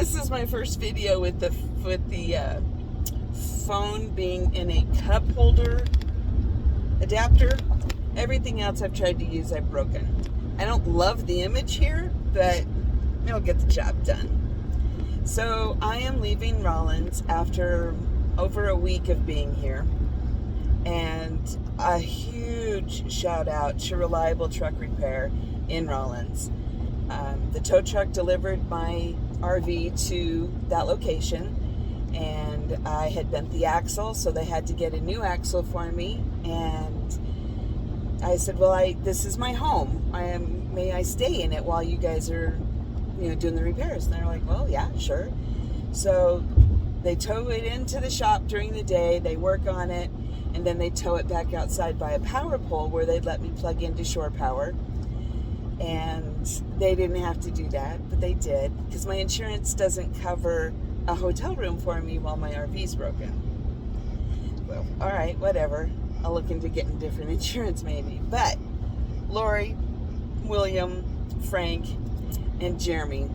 this is my first video with the phone being in a cup holder adapter. Everything else I've tried to use, I've broken. I don't love the image here, but it'll get the job done. So I am leaving Rollins after over a week of being here. And a huge shout out to Reliable Truck Repair in Rollins. The tow truck delivered my RV to that location, and I had bent the axle, so they had to get a new axle for me. And I said, well, this is my home. May I stay in it while you guys are, doing the repairs? And they're like, well, yeah, sure. So they tow it into the shop during the day, they work on it, and then they tow it back outside by a power pole where they'd let me plug into shore power. And they didn't have to do that, but they did, because my insurance doesn't cover a hotel room for me while my RV's broken. Well, all right, whatever. I'll look into getting different insurance maybe. But Lori, William, Frank, and Jeremy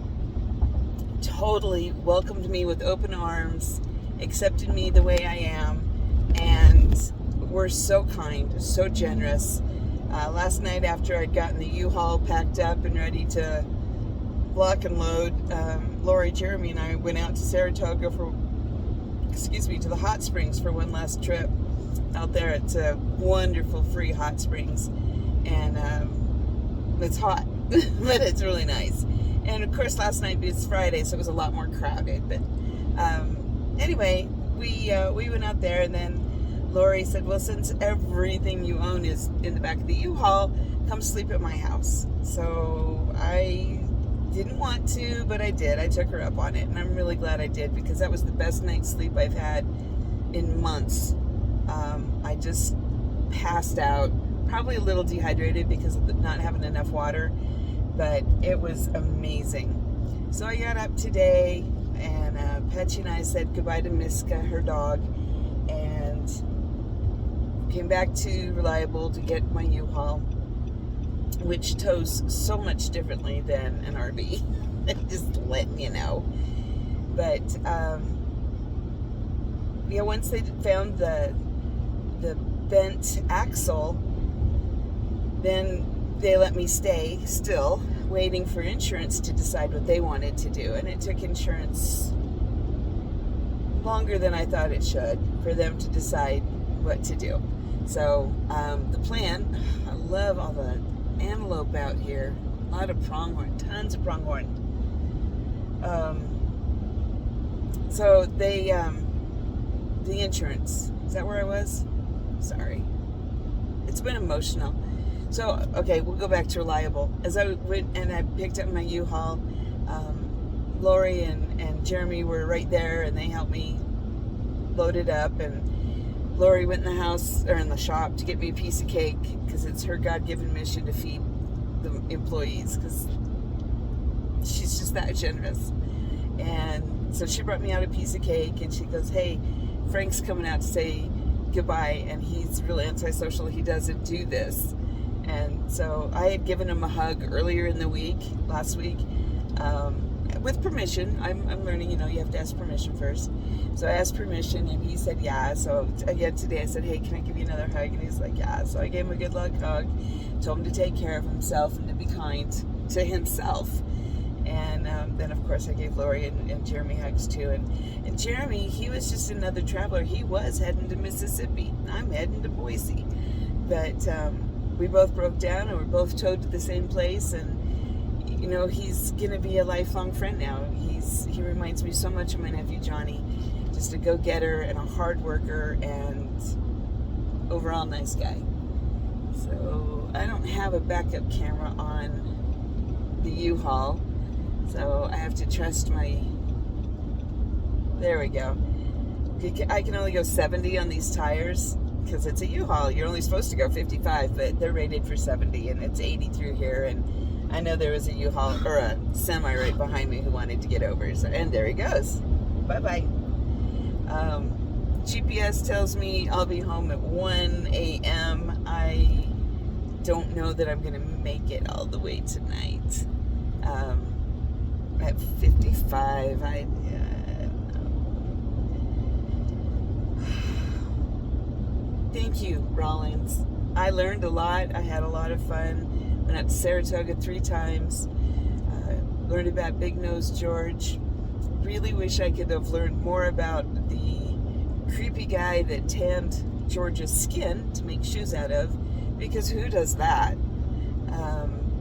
totally welcomed me with open arms, accepted me the way I am, and were so kind, so generous. Last night, after I'd gotten the U-Haul packed up and ready to block and load, Lori, Jeremy, and I went out to Saratoga to the hot springs for one last trip out there. It's a wonderful free hot springs, and it's hot, but it's really nice. And of course, last night was Friday, so it was a lot more crowded. But anyway, we went out there, and then Lori said, well, since everything you own is in the back of the U-Haul, come sleep at my house. So I didn't want to, but I did. I took her up on it, and I'm really glad I did, because that was the best night's sleep I've had in months. I just passed out, probably a little dehydrated because of not having enough water, but it was amazing. So I got up today, and Patsy and I said goodbye to Miska, her dog, and came back to Reliable to get my U-Haul, which tows so much differently than an RV. Just letting you know. But once they found the bent axle, then they let me stay still, waiting for insurance to decide what they wanted to do. And it took insurance longer than I thought it should for them to decide what to do. So the plan, I love all the antelope out here. A lot of pronghorn, tons of pronghorn. So they, the insurance, is that where I was? Sorry. It's been emotional. So, okay, we'll go back to Reliable. As I went and I picked up my U-Haul, Lori and Jeremy were right there, and they helped me load it up. And Lori went in the house, or in the shop, to get me a piece of cake, because it's her God-given mission to feed the employees, because she's just that generous. And so she brought me out a piece of cake, and she goes, hey, Frank's coming out to say goodbye, and he's really antisocial. He doesn't do this. And so I had given him a hug earlier in the week, last week, with permission. I'm learning, you have to ask permission first. So I asked permission, and he said yeah. So again today I said, hey, can I give you another hug? And he's like, yeah. So I gave him a good luck hug, told him to take care of himself and to be kind to himself. And then of course I gave Lori and Jeremy hugs too. And Jeremy, he was just another traveler. He was heading to Mississippi. I'm heading to Boise. But we both broke down, and we're both towed to the same place. And he's gonna be a lifelong friend now. He reminds me so much of my nephew Johnny, just a go-getter and a hard worker and overall nice guy. So I don't have a backup camera on the U-Haul, so I have to trust there we go. I can only go 70 on these tires, because it's a U-Haul. You're only supposed to go 55, but they're rated for 70, and it's 80 through here. And I know there was a U-Haul, or a semi right behind me, who wanted to get over. So, and there he goes. Bye-bye. GPS tells me I'll be home at 1 a.m. I don't know that I'm going to make it all the way tonight. at 55. Thank you, Rollins. I learned a lot. I had a lot of fun. Went out to Saratoga 3 times. Learned about Big Nose George. Really wish I could have learned more about the creepy guy that tanned George's skin to make shoes out of, because who does that?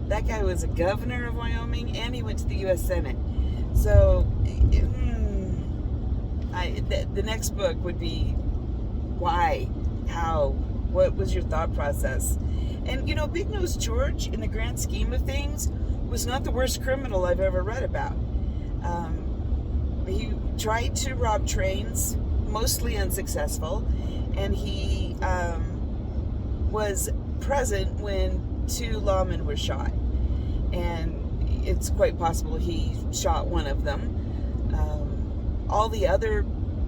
That guy was a governor of Wyoming, and he went to the U.S. Senate. So, the next book would be why, how, what was your thought process? And, Big Nose George, in the grand scheme of things, was not the worst criminal I've ever read about. He tried to rob trains, mostly unsuccessful, and he was present when 2 lawmen were shot. And it's quite possible he shot one of them. All the other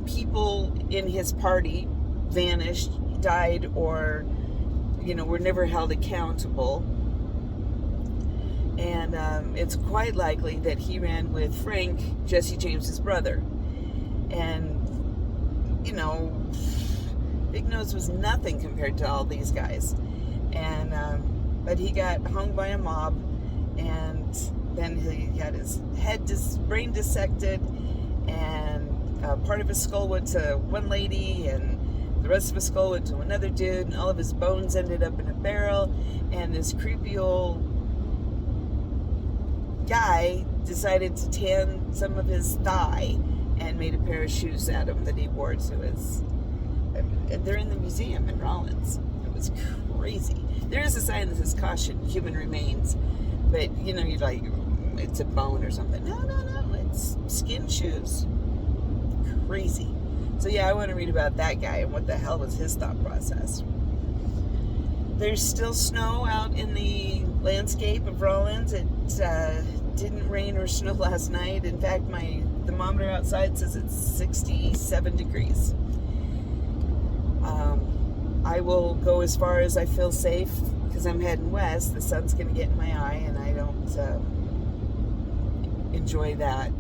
people in his party vanished, died, or, were never held accountable. And it's quite likely that he ran with Frank, Jesse James's brother. And, Big Nose was nothing compared to all these guys. And, but he got hung by a mob, and then he had his brain dissected, and part of his skull went to one lady, and the rest of his skull went to another dude, and all of his bones ended up in a barrel, and this creepy old guy decided to tan some of his thigh and made a pair of shoes out of him that he wore to his... They're in the museum in Rollins. It was crazy. There is a sign that says caution, human remains, but you're like, it's a bone or something. No, it's skin shoes. Crazy. So yeah, I want to read about that guy and what the hell was his thought process. There's still snow out in the landscape of Rollins. It didn't rain or snow last night. In fact, my thermometer outside says it's 67 degrees. I will go as far as I feel safe, because I'm heading west. The sun's going to get in my eye, and I don't enjoy that.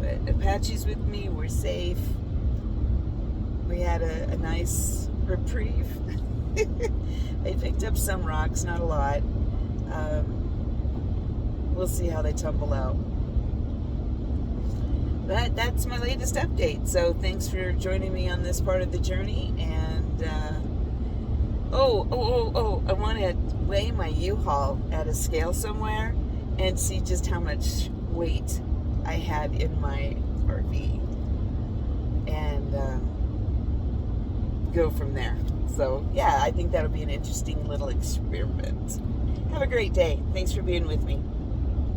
But Apache's with me. We're safe. We had a nice reprieve. I picked up some rocks, not a lot. We'll see how they tumble out. But that's my latest update. So thanks for joining me on this part of the journey. And I want to weigh my U-Haul at a scale somewhere and see just how much weight I had in my RV, and go from there. So yeah, I think that'll be an interesting little experiment. Have a great day. Thanks for being with me.